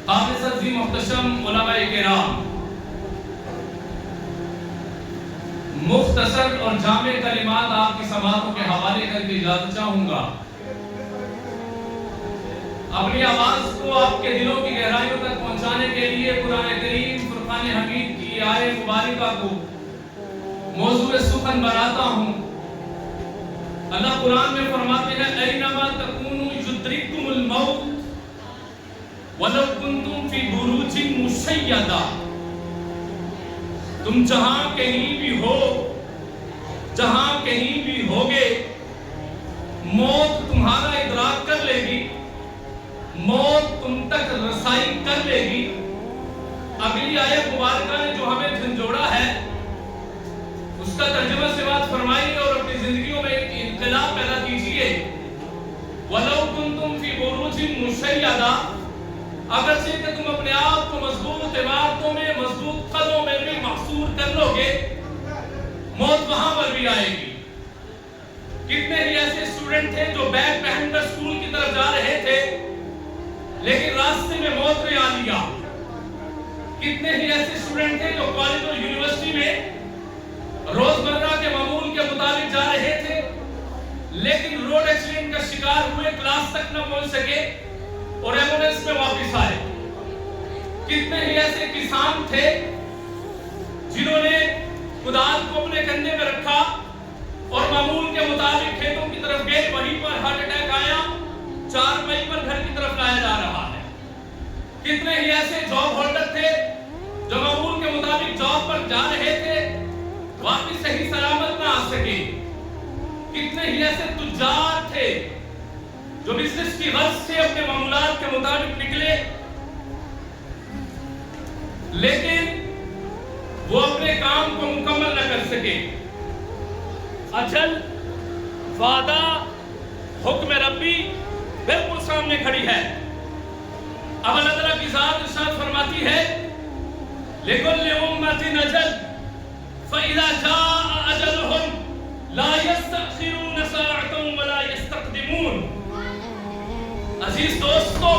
قابل عظیم محتشم علماء کرام، مختصر اور جامع کلمات آپ کی سماعتوں کے حوالے کر کے اجازت چاہوں گا۔ اپنی آواز کو آپ کے دلوں کی گہرائیوں تک پہنچانے کے لیے قرآن کریم فرقان حمید کی آیے مبارکہ کو موضوع سخن بناتا ہوں۔ اللہ قرآن میں فرماتے ہیں اینما تکونوا یدرککم الموت وَلَوْ كُنْتُمْ فِي بُرُوجٍ مُشَيَّدَةٍ۔ تم جہاں کہیں بھی ہو، جہاں کہیں بھی ہوگے، موت تمہارا ادراک کر لے گی، موت تم تک رسائی کر لے گی۔ اگلی آیت مبارکہ نے جو ہمیں جھنجھوڑا ہے اس کا ترجمہ سے بات فرمائیے اور اپنی زندگیوں میں ایک انقلاب پیدا کیجئے۔ وَلَوْ كُنْتُمْ فِي بُرُوجٍ مُشَيَّدَةٍ، اگرچہ کہ تم اپنے آپ کو مضبوط عمارتوں میں، مضبوط قلعوں میں بھی محصور کر لو گے، موت وہاں پر بھی آئے گی۔ کتنے ہی ایسے اسٹوڈنٹ تھے جو بیگ پہن کر اسکول کی طرف جا رہے تھے لیکن راستے میں موت نے آ لیا۔ کتنے ہی ایسے اسٹوڈنٹ تھے جو کالج اور یونیورسٹی میں روزمرہ کے معمول کے مطابق جا رہے تھے لیکن روڈ ایکسیڈنٹ کا شکار ہوئے، کلاس تک نہ پہنچ سکے اور ایمبولینس میں واپس آئے۔ کتنے ہی ایسے کسان تھے جنہوں نے کدال کو اپنے کندھے میں رکھا اور معمول کے مطابق کھیتوں کی طرف گئے، وہیں پر ہارٹ اٹیک آیا، 4 مئی پر گھر کی طرف لایا جا رہا ہے۔ کتنے ہی ایسے جاب ہولڈر تھے جو معمول کے مطابق جاب پر جا رہے تھے، واپس صحیح سلامت نہ آ سکے۔ کتنے ہی ایسے تجار تھے جو بزنس کی غرض سے اپنے معمولات کے مطابق نکلے لیکن وہ اپنے کام کو مکمل نہ کر سکے۔ اجل، وعدہ، حکم ربی بالکل سامنے کھڑی ہے۔ اب اللہ تعالیٰ کی ذات ارشاد فرماتی ہے لِكُلِّ أُمَّةٍ أَجَلٌ فَإِذَا جَاءَ أَجَلُهُمْ لَا يَسْتَأْخِرُونَ سَاعَةً وَلَا يَسْتَقْدِمُونَ۔ عزیز دوستو،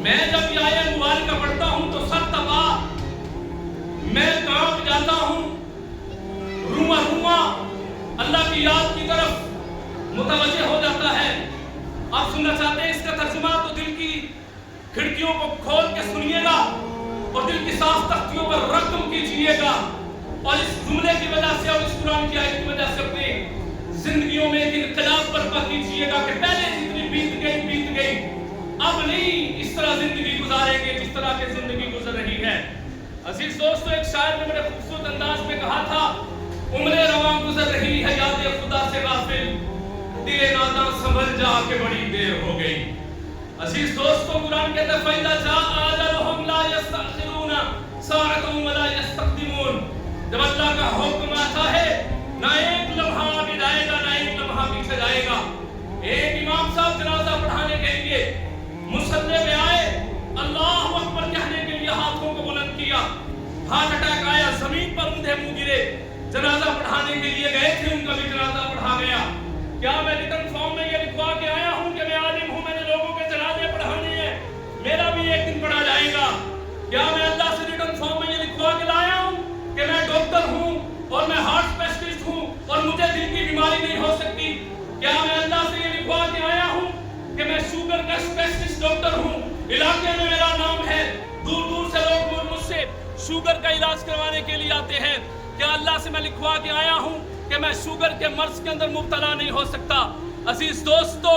میں جب یہ آیت مبارکہ پڑھتا ہوں تو سر تباہ، میں کانپ جاتا ہوں، رواں رواں اللہ کی یاد کی طرف متوجہ ہو جاتا ہے۔ آپ سننا چاہتے ہیں اس کا ترجمہ تو دل کی کھڑکیوں کو کھول کے سنیے گا اور دل کی صاف تختیوں پر رقم کیجئے گا اور اس جملے کی وجہ سے اور اس قرآن کی آیت کی وجہ سے اپنی زندگیوں میں ایک انقلاب برپا کیجئے گا کہ پہلے جتنی بیت گئی اب نہیں اس طرح زندگی گزاریں گے جس طرح کی زندگی گزر رہی ہے۔ عزیز دوستو، ایک شاعر نے بڑے خوبصورت انداز میں کہا تھا عمریں رواں گزر رہی ہے یاد خدا سے غافل، دل ناداں سنبھل جا کے بڑی دیر ہو گئی۔ عزیز دوستو، قرآن کہتا ہے فَإِذَا جَاءَ أَجَلُهُمْ لَا يَسْتَأْخِرُونَ سَاعَةً وَلَا يَسْتَقْدِمُونَ۔ جب اللہ کا حکم آتا ہے نہ ایک لمحہ آگے جائے گا نہ ایک لمحہ پیچھے جائے گا۔ ایک امام صاحب جنازہ پڑھانے کے لیے مصلی میں آئے، اللہ اکبر کہنے کے لیے ہاتھوں کو بلند کیا، ہارٹ اٹیک آیا، زمین پر اندھے منہ گرے، جنازہ پڑھانے کے لیے گئے تھے، ان کا بھی جنازہ پڑھا گیا۔ کیا میں ریٹن فارم میں یہ لکھوا کے آیا ہوں کہ میں عالم ہوں، میں نے لوگوں کے جنازے پڑھانے ہیں، میرا بھی ایک دن پڑھا جائے گا؟ کیا میں اللہ سے ریٹن فارم میں یہ لکھوا کے لایا ہوں کہ میں ڈاکٹر ہوں اور میں ہارٹ اسپیشلسٹ ہوں اور مجھے دل کی بیماری نہیں ہو سکتی؟ کیا میں اللہ سے یہ لکھوا کے آیا ہوں کہ میں شوگر کا اسپیشلسٹ ڈاکٹر ہوں، علاقے میں میرا نام ہے، دور دور سے لوگ مجھ سے شوگر کا علاج کروانے کے لیے آتے ہیں؟ کیا اللہ سے میں لکھوا کے آیا ہوں کہ میں شوگر کے مرض کے اندر مبتلا نہیں ہو سکتا؟ عزیز دوستو،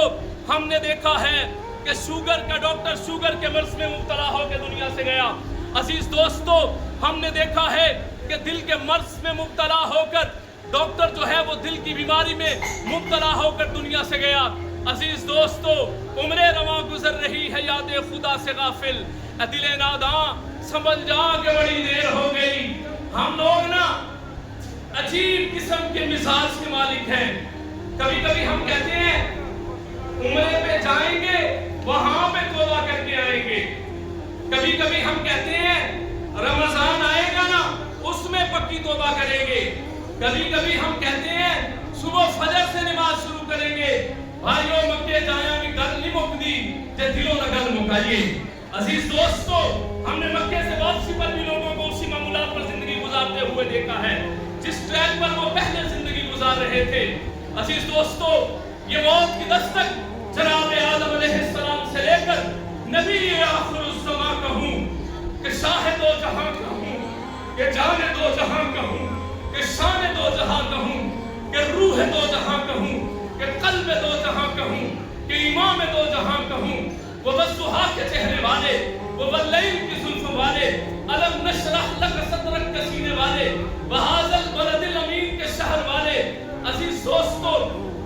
ہم نے دیکھا ہے کہ شوگر کا ڈاکٹر شوگر کے مرض میں مبتلا ہو کے دنیا سے گیا۔ عزیز دوستو، ہم نے دیکھا ہے کہ دل کے مرض میں مبتلا ہو کر ڈاکٹر جو ہے وہ دل کی بیماری میں مبتلا ہو کر دنیا سے گیا۔ عزیز دوستو، عمریں رواں گزر رہی ہے یاد خدا سے غافل، دل ناداں سنبھل جا کے بڑی دیر ہو گئی۔ ہم لوگ نا عجیب قسم کے مزاج کے مالک ہیں۔ کبھی کبھی ہم کہتے ہیں عمرے پہ جائیں گے وہاں پہ توبہ کر کے آئیں گے، کبھی کبھی ہم کہتے ہیں رمضان آئے گا نا اس میں پکی توبہ کریں گے، کبھی کبھی ہم کہتے ہیں صبح فجر سے نماز شروع کریں گے۔ بھائیو مکے جایا بھی گل نہیں مک دی تے دلوں نہ گل مکائیے۔ عزیز دوستو، ہم نے مکے سے واپسی پر بھی لوگوں کو اسی معمولات پر زندگی گزارتے ہوئے دیکھا ہے جس ٹریک پر وہ پہلے زندگی گزار رہے تھے۔ عزیز دوستو، یہ موت کی دستک جناب آدم علیہ السلام سے لے کر نبی آخر الزماں کہوں کہ شاہ دو جہاں کہوں کہ جان دو جہاں کہوں کہ شان دو جہاں کہوں کہ روح دو جہاں کہوں کہ قلب دو جہاں کہوں کہ امام دو جہاں کہوں، وہ والضحیٰ کے چہرے والے، وہ واللیل کی زلف والے، الم نشرح لک صدرک کے سینے والے، بہذا البلد الامین کے شہر والے۔ عزیز دوستو،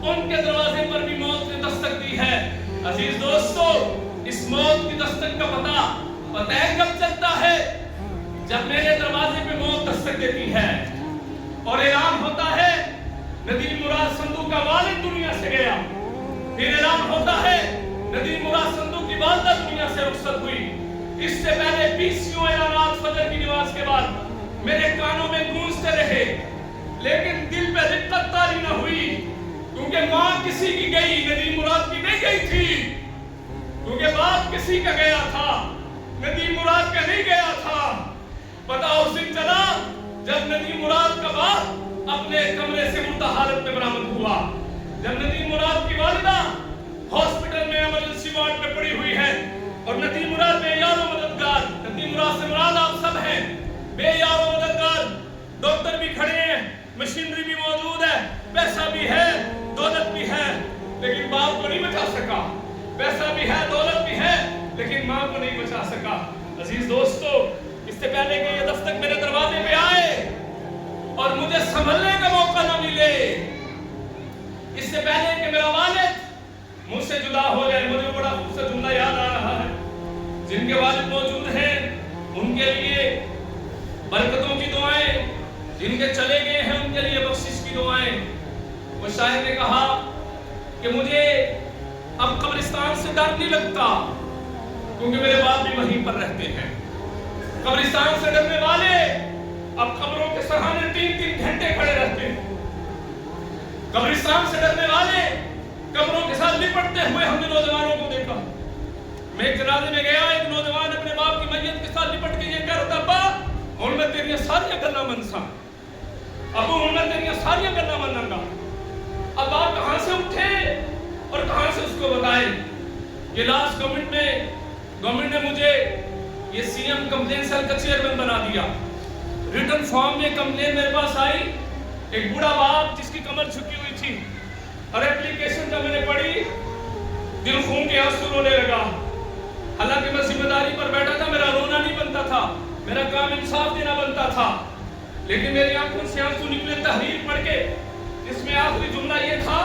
ان کے دروازے پر بھی موت نے دستک دی ہے۔ عزیز دوستو، اس موت کی دستک کا پتہ ہے کب چلتا ہے؟ جب میرے دروازے پہ موت دستک دیتی ہے اور اعلان ہوتا ہے ندیم مراد صندوق کا والد دنیا سے گیا، پھر اعلان ہوتا ہے ندیم مراد صندوق کی والدہ دنیا سے رخصت ہوئی۔ اس سے پہلے 20 اعلانات فجر کی نماز کے بعد میرے کانوں میں گونجتے رہے، لیکن دل پہ رقت طاری نہ ہوئی، کیونکہ ماں کسی کی گئی، ندیم مراد کی نہیں گئی تھی، کیونکہ باپ کسی کا گیا تھا، ندیم مراد کا نہیں گیا تھا۔ پتہ اس دن چلا جب ندیم مراد کا باپ اپنے کمرے سے مردہ حالت میں برآمد ہوا، جب ندیم مراد کی والدہ ہاسپٹل میں ایمرجنسی وارڈ میں پڑی ہوئی ہے اور ندیم مراد بے یار و مددگار، ندیم مراد سے مراد آپ سب ہیں، بے یار و مددگار، ڈاکٹر بھی کھڑے ہیں، مشینری بھی موجود ہے، پیسہ بھی ہے، دولت بھی ہے، لیکن باپ کو نہیں بچا سکا۔ پیسہ بھی ہے، دولت بھی ہے، لیکن ماں کو نہیں بچا سکا۔ عزیز دوستو، اس سے پہلے کہ یہ دستک میرے دروازے پہ آئے اور مجھے سنبھلنے کا موقع نہ ملے، اس سے پہلے کہ میرا والد مجھ سے جدا ہو جائے، مجھے بڑا خوبصورت جملہ یاد آ رہا ہے، جن کے والد موجود ہیں ان کے لیے برکتوں کی دعائیں، جن کے چلے گئے ہیں ان کے لیے بخشش کی دعائیں۔ وہ شاعر نے کہا کہ مجھے اب قبرستان سے ڈر نہیں لگتا، کیونکہ میرے باپ بھی وہیں پر رہتے ہیں۔ قبرستان سے ڈرنے والے اب قبروں کے سہانے 3-3 گھنٹے کھڑے رہتے ہیں۔ قبرستان سے ڈرنے والے قبروں کے ساتھ لپٹتے ہوئے ہم نے نوجوانوں کو دیکھا۔ میں ایک جنازے میں گیا، ایک نوجوان اپنے باپ کی میت کے ساتھ لپٹ کے یہ کہہ رہا تھا، ابا ہن میں تیریاں ساریاں گلاں منساں، ابو ہن میں تیریاں ساریاں گلاں مناں گا۔ اب آپ کہاں سے اٹھے اور کہاں سے اس کو بتائے؟ یہ لاسٹ گورنمنٹ نے مجھے یہ سی ایم کمپلین سیل کا چیئرمین بنا دیا۔ ریٹن فارم میں کمپلین میرے پاس آئی، ایک بوڑھا باپ جس کی کمر جھکی ہوئی تھی، اور اپلیکیشن جب میں نے پڑھی دل خون کے آنسو رونے لگا۔ حالانکہ میں ذمہ داری پر بیٹھا تھا، میرا رونا نہیں بنتا تھا، میرا کام انصاف دینا بنتا تھا، لیکن میری آنکھوں سے آنسو نکلے تحریر پڑھ کے، جس میں آخری جملہ یہ تھا،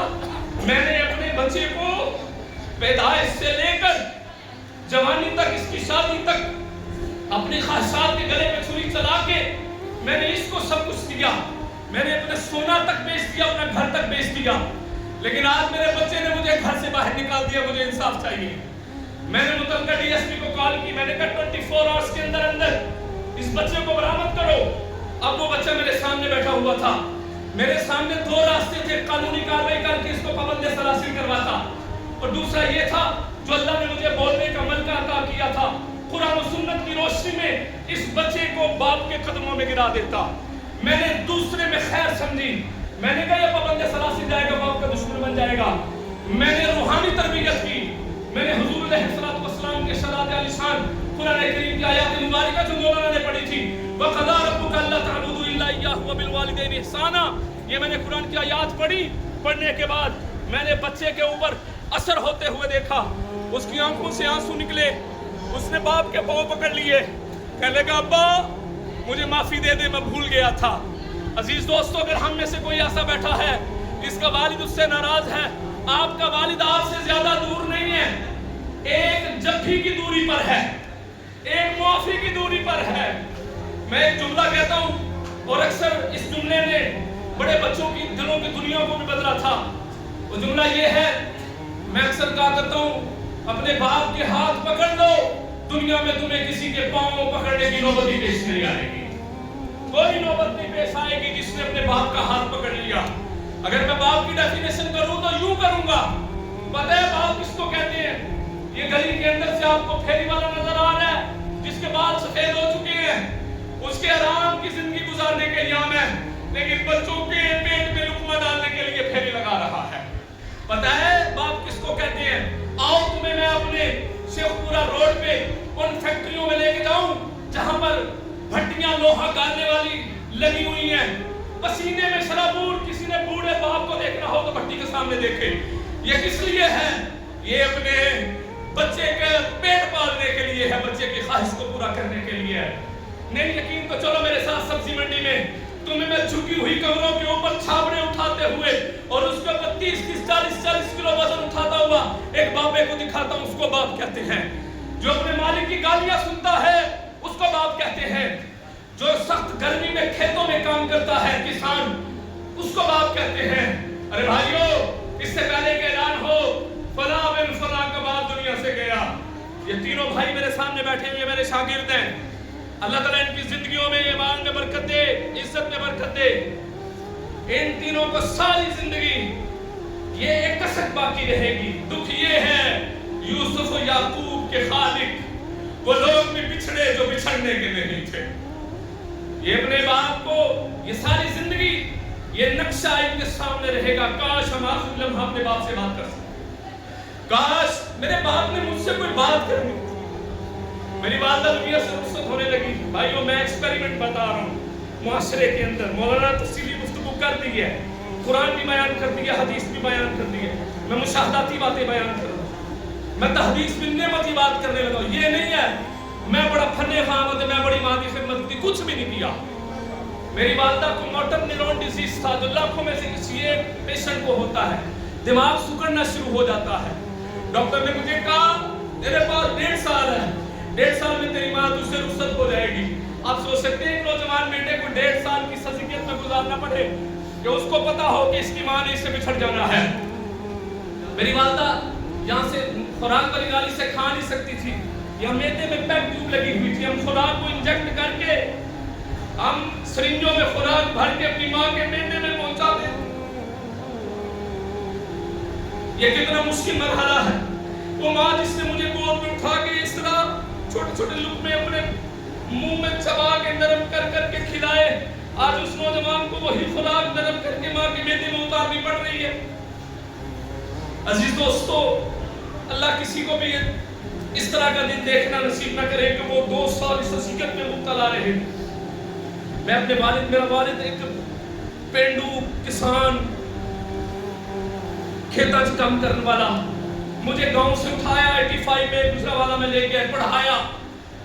میں نے اپنے بچے کو پیدائش سے لے کر جوانی تک، اس کی شادی تک اپنی خواہشات کے گلے پہ چھری چلا کے میں نے اس کو سب کچھ دیا، میں نے اپنے سونا تک بیچ دیا، اپنا گھر تک بیچ دیا، لیکن آج میرے بچے نے مجھے گھر سے باہر نکال دیا، مجھے انصاف چاہیے۔ میں نے متعلقہ ڈی ایس پی کو کال کی، میں نے کہا 24 آورز کے اندر اندر اس بچے کو برآمد کرو۔ اب وہ بچہ میرے سامنے بیٹھا ہوا تھا، میرے سامنے 2 راستے تھے، قانونی کارروائی کر کے اس کو پابند سلاسل کرواتا، اور دوسرا یہ تھا جو اللہ نے مجھے بولنے کا ملکہ عطا کیا تھا، قرآن و سنت کی روشنی میں اس بچے کو باپ کے قدموں میں گرا دیتا۔ میں نے دوسرے میں خیر سمجھی، میں نے کہا یہ پابند سلاسل جائے گا، باپ کا دشمن بن جائے گا۔ میں نے روحانی تربیت کی، میں نے حضور علیہ السلام کے شرائط علی شان قرآن کریم کی آیات مبارکہ جو مولانا نے پڑھی تھی، وَقَضَىٰ رَبُّكَ أَلَّا تَعْبُدُوا إِلَّا إِيَّاهُ وَبِالْوَالِدَيْنِ إِحْسَانًا، یہ میں نے قرآن کی آیات پڑھنے کے بعد میں نے بچے کے اوپر اثر ہوتے ہوئے دیکھا، اس کی آنکھوں سے آنسو نکلے، اس نے باپ کے پاؤں پکڑ لیے، کہنے لگا ابا مجھے معافی دے دے، میں بھول گیا تھا۔ عزیز دوستو، اگر ہم میں سے کوئی ایسا بیٹھا ہے جس کا والد اس سے ناراض ہے، آپ کا والد آپ سے زیادہ دور نہیں ہے، ایک جبھی کی دوری پر ہے، ایک معافی کی دوری پر ہے۔ میں ایک جملہ کہتا ہوں اور اکثر اس جملے نے بڑے بچوں کی دلوں کی دنیا کو بھی بدلا تھا، وہ جملہ یہ ہے، میں اکثر کہا کرتا ہوں اپنے باپ کے ہاتھ پکڑ لو، دنیا میں تمہیں کسی کے پاؤں پکڑنے کی نوبت ہی پیش نہیں آئے گی، کوئی نوبت نہیں پیش آئے گی جس نے اپنے باپ کا ہاتھ پکڑ لیا۔ اگر میں باپ کی ڈیفینیشن کروں تو یوں کروں گا، پتہ ہے باپ کس کو کہتے ہیں؟ یہ گلی کے اندر سے آپ کو پھیری والا نظر آ بال سفید ہو چکے ہیں، اس کے آرام کی زندگی گزارنے کے لیے ہم ہیں، لیکن بچوں کے پیٹ میں لقمہ ڈالنے کے لیے پھیری لگا رہا ہے۔ پتہ ہے باپ کس کو کہتے ہیں؟ آؤ تمہیں میں اپنے شیخ پورا روڈ پہ ان فیکٹریوں میں لے کے جاؤں جہاں پر بھٹیاں لوہا گالنے والی لگی ہوئی ہیں، پسینے میں شرابور۔ کسی نے بوڑھے باپ کو دیکھنا ہو تو بھٹی کے سامنے دیکھے۔ یہ کس لیے ہے؟ یہ اپنے بچے کے پیٹ پالنے کے لیے ہے، بچے کی خواہش کو پورا کرنے کے لیے ہے۔ نہیں یقین تو چلو میرے ساتھ سبزی منڈی میں، تمہیں میں جھکی ہوئی کمروں کے اوپر چھاپڑے اٹھاتے ہوئے اور اس کے اوپر 30-40 کلو وزن اٹھاتا ہوا ایک بابے کو دکھاتا ہوں، اس کو باپ کہتے ہیں۔ جو اپنے مالک کی گالیاں سنتا ہے اس کو باپ کہتے ہیں۔ جو سخت گرمی میں کھیتوں میں کام کرتا ہے کسان، اس کو باپ کہتے ہیں۔ ارے بھائیو، اس سے پہلے کہ اعلان ہو فلاں بن فلاں کا باپ دنیا سے گیا، یہ تینوں بھائی میرے سامنے بیٹھے ہوئے میرے شاگرد ہیں۔ اللہ تعالیٰ ان کی زندگیوں میں ایمان میں برکت دے، عزت میں برکت دے۔ ان تینوں کو ساری زندگی یہ ایک کسک باقی رہے گی۔ دکھ یہ ہے یوسف و یعقوب کے خالق وہ لوگ بھی بچھڑے جو بچھڑنے کے نہیں تھے۔ یہ اپنے باپ کو یہ ساری زندگی یہ نقشہ ان کے سامنے رہے گا۔ کاش ہم آخری لمحہ اپنے باپ سے بات کر سکیں، کاش میرے باپ نے مجھ سے کوئی بات کرنی تھی۔ میری والدہ دنیا سے رخصت ہونے لگی۔ بھائیو میں ایکسپیریمنٹ بتا رہا ہوں، معاشرے کے اندر مولانا تفصیلی گفتگو کر دی ہے، قرآن بھی بیان کر دی ہے، حدیث بھی بیان کر دی ہے، میں مشاہداتی باتیں بیان کر رہا ہوں، میں تحدیث بن نعمتی بات کرنے لگا ہوں۔ یہ نہیں ہے میں بڑا فنے خامت، میں بڑی ماں کی خدمت کی، کچھ بھی نہیں کیا۔ میری والدہ کو موٹر نیورون ڈیزیز تھا جو لاکھوں میں سے کسی ایک پیشنٹ کو ہوتا ہے، دماغ سکڑنا شروع ہو جاتا ہے۔ ڈاکٹر نے مجھے کہا تیرے پاس 1.5 سال ہے، 1.5 سال میں تیری ماں تجھ سے رخصت ہو جائے گی۔ آپ سوچ سکتے ہیں ایک نوجوان بیٹے کو 1.5 سال کی سزیت میں گزارنا پڑے کہ اس کو پتا ہو کہ اس کی ماں نے اس سے بچھڑ جانا ہے۔ میری والدہ یہاں سے خوراک والی گالی سے کھا نہیں سکتی تھی، یہاں میدے میں پیک ٹیوب لگی ہوئی تھی، ہم خوراک کو انجیکٹ کر کے ہم سرنجوں میں خوراک بھر کے اپنی ماں کے میدے میں پہنچاتے۔ یہ کتنا مشکل مرحلہ ہے۔ وہ ماں جس نے مجھے گود میں اٹھا کے اس طرح چھوٹے چھوٹے لقمے اپنے منہ میں چبا کے نرم کر کر کے کھلائے، آج اس نوجوان کو وہی خوراک نرم کر کے ماں کے میدے میں اتارنی پڑ رہی ہے۔ عزیز دوستو، اللہ کسی کو بھی اس طرح کا دن دیکھنا نصیب نہ کرے کہ وہ 2 سال اس حقیقت میں مبتلا رہے۔ میں اپنے والد، میرا والد ایک پینڈو کسان کھیتاں چ کام کرنے والا، مجھے گاؤں سے اٹھایا 85 میں گجرانوالہ میں لے گیا، پڑھایا،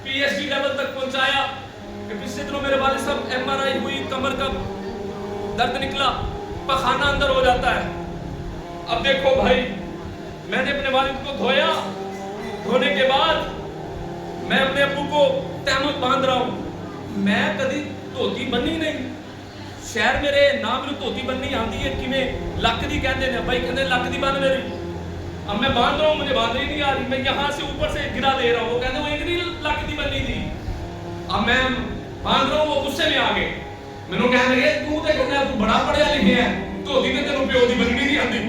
PhD لیول تک پہنچایا کہ پچھلے دنوں میرے والد صاحب MRI ہوئی، کمر کا درد نکلا، پخانہ اندر ہو جاتا ہے۔ اب دیکھو بھائی، میں نے اپنے والد کو دھویا، دھونے کے بعد میں اپنے ابو کو تہمت باندھ رہا ہوں، میں کدی دھوتی بنی نہیں، شہر میرے نام میں دھوتی بننی آتی ہے کہ میں لک دی کہتے ہیں، بھائی کہتے ہیں لک دی بن میری، اب میں باندھ رہا ہوں، مجھے باندھنی نہیں آ رہی، میں یہاں سے اوپر سے گرا دے رہا ہوں، وہ کہتے ہیں وہ ایک نہیں لک دی بننی تھی، اب میں باندھ رہا ہوں، وہ غصے میں آگے میں نے کہنے لگے تو کہنا ہے تو بڑا پڑھیا لکھے ہے، دھوتی تے تینوں پیو دی بننی نہیں آتی۔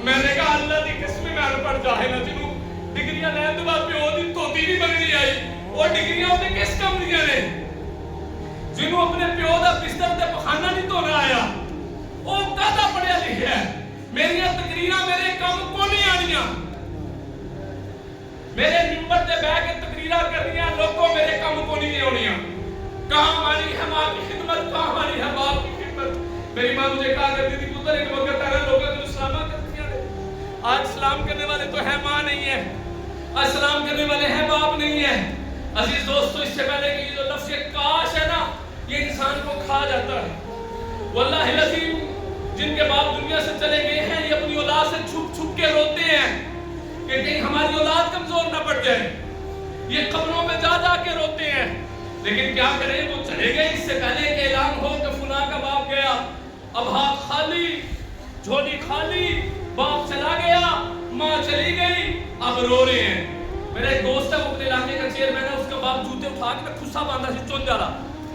میں نے کہا اللہ دی قسم میں پڑھ جاہے نا جنوں ڈگریاں لین تو بعد پیو دی دھوتی نہیں بننی آئی، وہ ڈگریاں انہیں کس کام دیا نے؟ جنہوں اپنے پیو دا بستر تے پخانہ نہیں دھونا آیا، وہ کہتا پڑھیا لکھیا ہے۔ میری تقریرہ میرے کام کو نہیں آنیاں، میرے ممبر تے بیٹھ کے تقریرہ کرنیاں لوگوں میرے کام کو نہیں آنیاں۔ کہاں ہماری ہے ماں کی خدمت، کہاں ہماری ہے باپ کی خدمت۔ میری ماں مجھے کہا کرتی تھی پتر ایک وقت آیا لوگوں کو اسلامہ کرتی ہیں، آج اسلام کرنے والے تو ہے ماں نہیں ہے، آج اسلام کرنے والے ہیں باپ نہیں ہے۔ عزیز دوستو، اس سے پہلے کہ یہ جو لفظ کاش ہے نا، یہ انسان کو کھا جاتا ہے۔ واللہ العظیم جن کے باپ دنیا سے چلے گئے ہیں، یہ اپنی اولاد سے چھپ چھپ کے روتے ہیں کہ کہیں ہماری اولاد کمزور نہ پڑ جائے، یہ قبروں میں جا جا کے روتے ہیں۔ لیکن کیا کریں، وہ چلے گئے اس سے پہلے کہ اعلان ہو کہ فلاں کا باپ گیا، اب ہاتھ خالی، جھولی خالی، باپ چلا گیا، ماں چلی گئی، اب رو رہے ہیں۔ میرا ایک دوست ہے، وہ اپنے علاقے کا چیئرمین ہے، اس کا باپ جوتے اٹھا کے کھسا باندھا سی چون جالا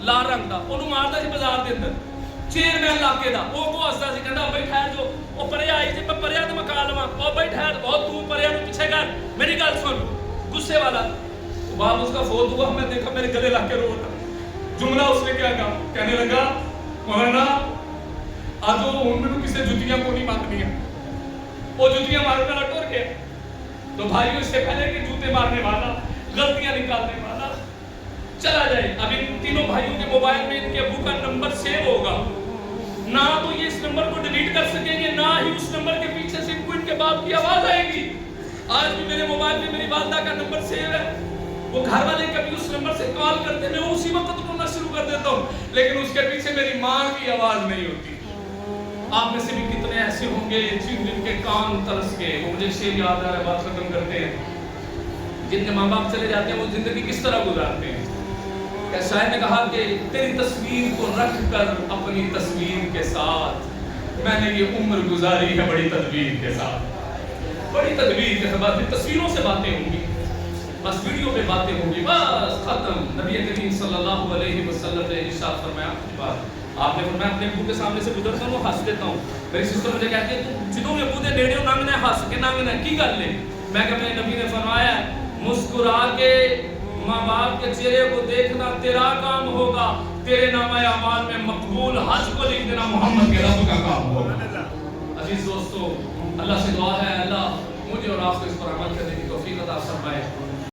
لال رنگ دا، انہوں ماردا سی بازار دے اندر، چیئرمین علاقے دا، وہ کو ہسدا سی کہندا بھائی ٹھہر جو، او پرے آئی جے میں پریا تے میں کھا لواں، او بھائی ٹھہر، او تو پریا نوں پیچھے کر، میری گل سن، غصے والا بعد اس کا فوت ہوا، میں دیکھا میرے گلے لا کے رو رہا. جملہ اس نے کیا کہا، کہنے لگا مولانا آج وہ ان میں کسی جتیاں کو نہیں مارنی ہے، وہ جتیاں مارنے والا ٹور گیا. تو بھائیو اس سے پہلے کہ جوتے مارنے والا، غلطیاں نکالنے والا چلا جائے، اب ان تینوں بھائیوں کے موبائل میں ان کے ابو کا نمبر سیو ہوگا، نہ تو یہ اس نمبر کو ڈیلیٹ کر سکیں گے، نہ ہی اس نمبر کے پیچھے سے ان کے باپ کی آواز آئے گی. آج بھی میرے موبائل میں میری والدہ کا نمبر سیو ہے، وہ گھر والے کبھی اس نمبر سے کال کرتے میں اسی وقت رونا شروع کر دیتا ہوں، لیکن اس کے پیچھے میری ماں کی آواز نہیں ہوتی. آپ میں سے بھی کتنے ایسے ہوں گے جن کے کان ترس کے، وہ مجھے شعر یاد آ رہا ہے، بات ختم کرتے ہیں، جن کے ماں باپ چلے جاتے ہیں وہ زندگی کس طرح گزارتے ہیں. کہ شاعر نے کہا کہ تیری تصویر کو رکھ کر اپنی تصویر کے ساتھ میں نے یہ عمر گزاری ہے بڑی تدبیر کے ساتھ. بڑی تدبیر کے ساتھ تصویروں سے باتیں ہوں گی، بس ویڈیو پہ باتیں ہوں گی، بس ختم. نبی کریم صلی اللہ علیہ وسلم نے ارشاد فرمایا، آپ نے فرمایا اپنے ابو کے سامنے سے گزرتا ہوں ہنس دیتا ہوں. میری سسٹر مجھے کہتی ہے تو جدوں میں ابو دے نیڑے ننگنا ہنس کے ننگنا کی گل ہے؟ میں کہ میرے نبی نے فرمایا مسکرا کے ماں باپ کے چہرے کو دیکھنا تیرا کام ہوگا، تیرے نامہ اعمال میں مقبول حج کو لکھ دینا محمد کے رب کا کام ہوگا. عزیز دوستو، اللہ سے دعا ہے اللہ مجھے اور آپ کو اس پر عمل کرنے کی توفیق عطا فرمائے.